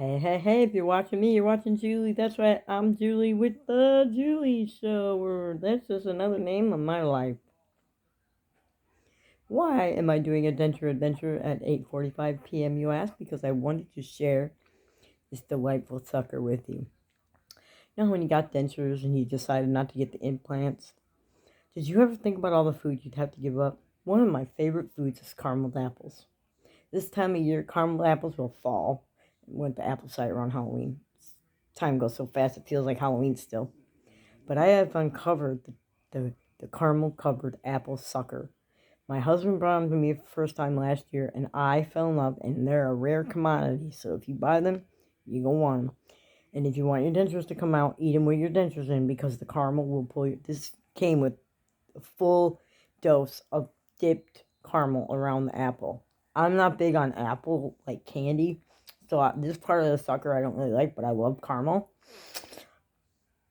Hey, if you're watching me, you're watching Julie. That's right, I'm Julie with The Julie Show. That's just another name of my life. Why am I doing a denture adventure at 8:45 p.m., you ask? Because I wanted to share this delightful sucker with you. You know when you got dentures and you decided not to get the implants? Did you ever think about all the food you'd have to give up? One of my favorite foods is carameled apples. This time of year, caramel apples will fall. Went to apple cider on Halloween. Time goes so fast, it feels like Halloween still. But I have uncovered the caramel covered apple sucker. My husband brought them to me the first time last year, and I fell in love, and they're a rare commodity. So if you buy them, you go want them. And if you want your dentures to come out, eat them with your dentures in because the caramel will pull you. This came with a full dose of dipped caramel around the apple. I'm not big on apple like candy, so this part of the sucker I don't really like, but I love caramel.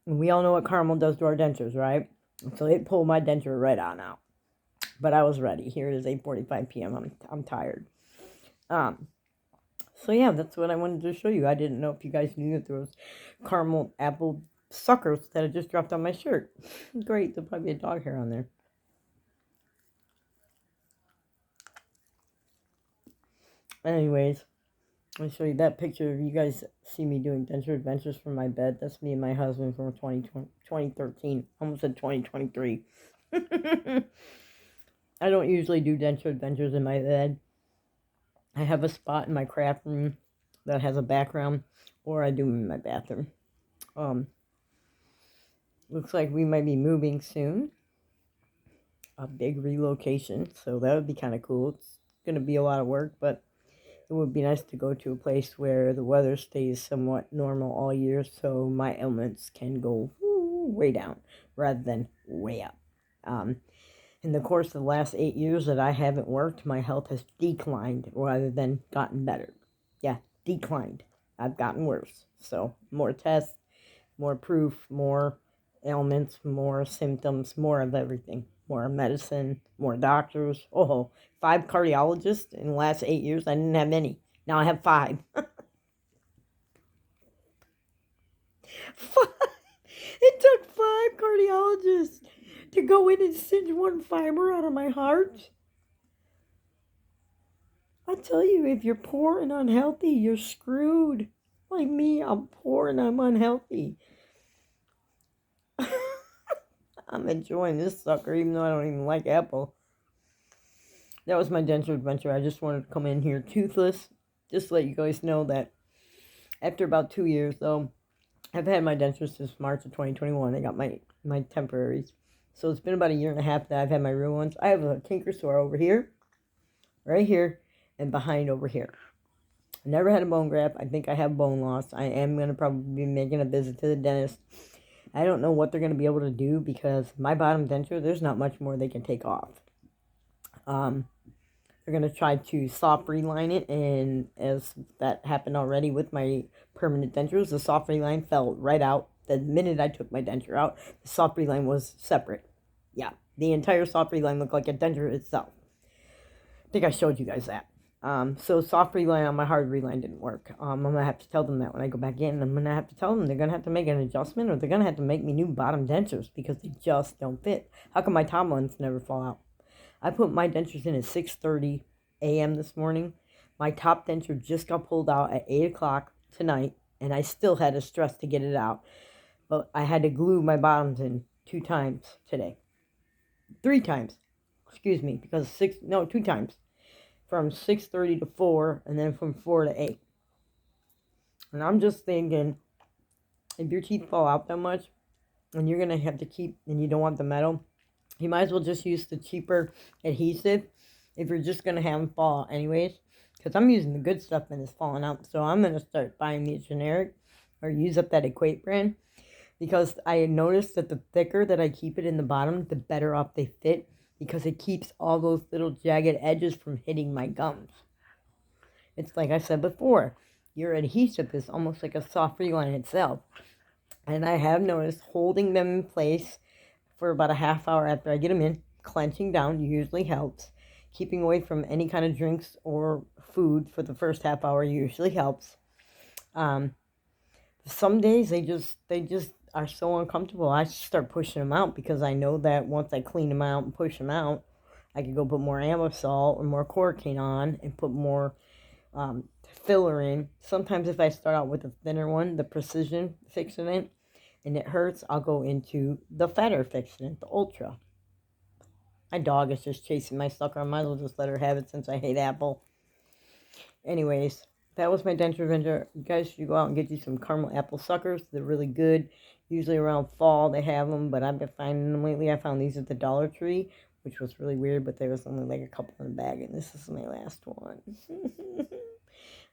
And we all know what caramel does to our dentures, right? So it pulled my denture right on out. But I was ready. Here it is 8:45 p.m. I'm tired. Um so yeah, that's what I wanted to show you. I didn't know if you guys knew that there was caramel apple suckers that I just dropped on my shirt. Great, there'll probably be a dog hair on there. Anyways, I'll show you that picture. You guys see me doing denture adventures from my bed. That's me and my husband from 2013. Almost said 2023. I don't usually do denture adventures in my bed. I have a spot in my craft room that has a background, or I do them in my bathroom. Um, Looks like we might be moving soon. A big relocation, so that would be kind of cool. It's going to be a lot of work, but it would be nice to go to a place where the weather stays somewhat normal all year so my ailments can go way down rather than way up. Um, in the course of the last 8 years that I haven't worked, my health has declined rather than gotten better. Yeah, declined. I've gotten worse. So, more tests, more proof, more ailments, more symptoms, more of everything. More medicine, more doctors. Oh, 5 cardiologists in the last 8 years. I didn't have any. Now I have five. Five. It took 5 cardiologists to go in and singe one fiber out of my heart. I tell you, if you're poor and unhealthy, you're screwed. Like me, I'm poor and I'm unhealthy. I'm enjoying this sucker, even though I don't even like apple. That was my denture adventure. I just wanted to come in here toothless. Just to let you guys know that after about 2 years, though, I've had my dentures since March of 2021. I got my temporaries. So it's been about a year and a half that I've had my real ones. I have a canker sore over here, right here, and behind over here. I never had a bone graft. I think I have bone loss. I am going to probably be making a visit to the dentist. I don't know what they're going to be able to do because my bottom denture, there's not much more they can take off. They're going to try to soft reline it, and as that happened already with my permanent dentures, the soft reline fell right out. The minute I took my denture out, the soft reline was separate. Yeah, the entire soft reline looked like a denture itself. I think I showed you guys that. So soft reline on my hard reline didn't work. I'm going to have to tell them that when I go back in. I'm going to have to tell them they're going to have to make an adjustment or they're going to have to make me new bottom dentures because they just don't fit. How come my top ones never fall out? I put my dentures in at 6:30 a.m. this morning. My top denture just got pulled out at 8 o'clock tonight, and I still had to stress to get it out. But I had to glue my bottoms in 2 times today. 3 times, excuse me, because 2 times. From 6:30 to 4, and then from 4 to 8. And I'm just thinking, if your teeth fall out that much, and you're going to have to keep, and you don't want the metal, you might as well just use the cheaper adhesive if you're just going to have them fall out anyways. Because I'm using the good stuff and it's falling out. So I'm going to start buying these generic or use up that Equate brand. Because I noticed that the thicker that I keep it in the bottom, the better off they fit. Because it keeps all those little jagged edges from hitting my gums. It's like I said before, your adhesive is almost like a soft reline itself. And I have noticed holding them in place for about a half hour after I get them in, clenching down usually helps. Keeping away from any kind of drinks or food for the first half hour usually helps. Um, some days they just are so uncomfortable. I start pushing them out because I know that once I clean them out and push them out, I could go put more Amosol or more Coracane on and put more filler in. Sometimes if I start out with a thinner one, the precision fixing and it hurts, I'll go into the fatter fixing the ultra. My dog is just chasing my sucker. I might as well just let her have it since I hate apple. Anyways, that was my denture adventure. You guys should go out and get you some caramel apple suckers. They're really good. Usually around fall they have them, but I've been finding them lately. I found these at the Dollar Tree, which was really weird, but there was only like a couple in the bag, and this is my last one.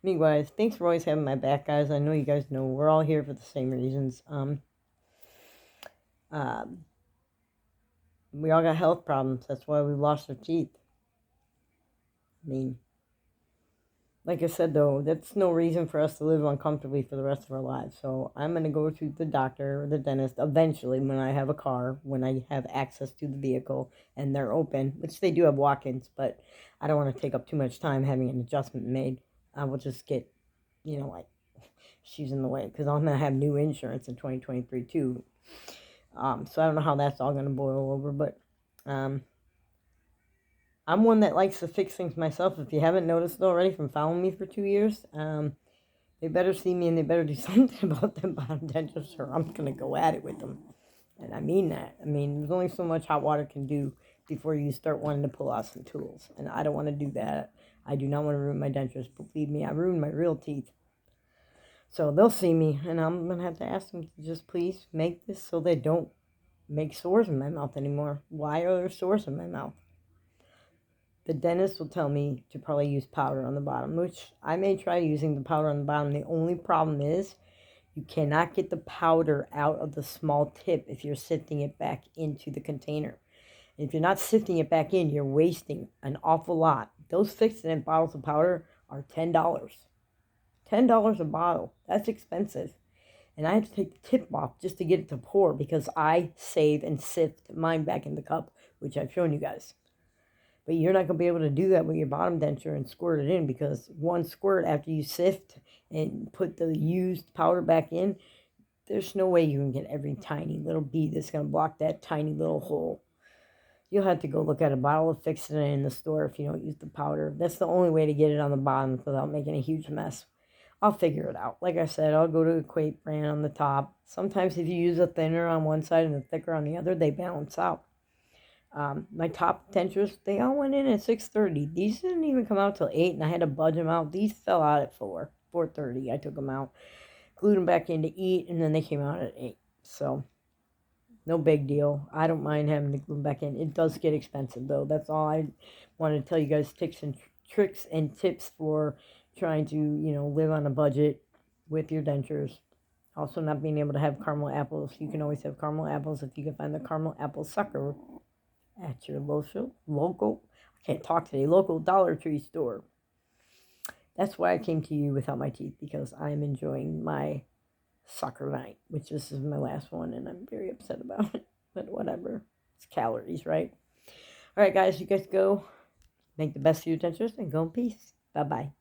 Anyways, thanks for always having my back, guys. I know you guys know we're all here for the same reasons. Uh, we all got health problems. That's why we lost our teeth. I mean, like I said, though, that's no reason for us to live uncomfortably for the rest of our lives. So I'm going to go to the doctor or the dentist eventually when I have a car, when I have access to the vehicle and they're open, which they do have walk-ins, but I don't want to take up too much time having an adjustment made. I will just get, like she's in the way because I'm going to have new insurance in 2023 too. So I don't know how that's all going to boil over, but I'm one that likes to fix things myself. If you haven't noticed already from following me for 2 years, they better see me and they better do something about them bottom dentures or I'm going to go at it with them. And I mean that. I mean, there's only so much hot water can do before you start wanting to pull out some tools. And I don't want to do that. I do not want to ruin my dentures. Believe me, I ruined my real teeth. So they'll see me and I'm going to have to ask them to just please make this so they don't make sores in my mouth anymore. Why are there sores in my mouth? The dentist will tell me to probably use powder on the bottom, which I may try using the powder on the bottom. The only problem is you cannot get the powder out of the small tip if you're sifting it back into the container. And if you're not sifting it back in, you're wasting an awful lot. Those fixed-in bottles of powder are $10. $10 a bottle. That's expensive. And I have to take the tip off just to get it to pour because I save and sift mine back in the cup, which I've shown you guys. But you're not going to be able to do that with your bottom denture and squirt it in because one squirt after you sift and put the used powder back in, there's no way you can get every tiny little bead that's going to block that tiny little hole. You'll have to go look at a bottle of fixing it in the store if you don't use the powder. That's the only way to get it on the bottom without making a huge mess. I'll figure it out. Like I said, I'll go to the Quape brand on the top. Sometimes if you use a thinner on one side and a thicker on the other, they balance out. My top dentures, they all went in at 6:30. These didn't even come out till 8, and I had to budge them out. These fell out at 4:30. I took them out, glued them back in to eat, and then they came out at 8. So, no big deal. I don't mind having to glue them back in. It does get expensive, though. That's all I wanted to tell you guys, tricks and tips for trying to, live on a budget with your dentures. Also, not being able to have caramel apples. You can always have caramel apples if you can find the caramel apple sucker at your local, I can't talk today, local Dollar Tree store. That's why I came to you without my teeth, because I'm enjoying my soccer night, which this is my last one, and I'm very upset about it, but whatever. It's calories, right? All right, guys, you guys go make the best of your dentures and go in peace. Bye-bye.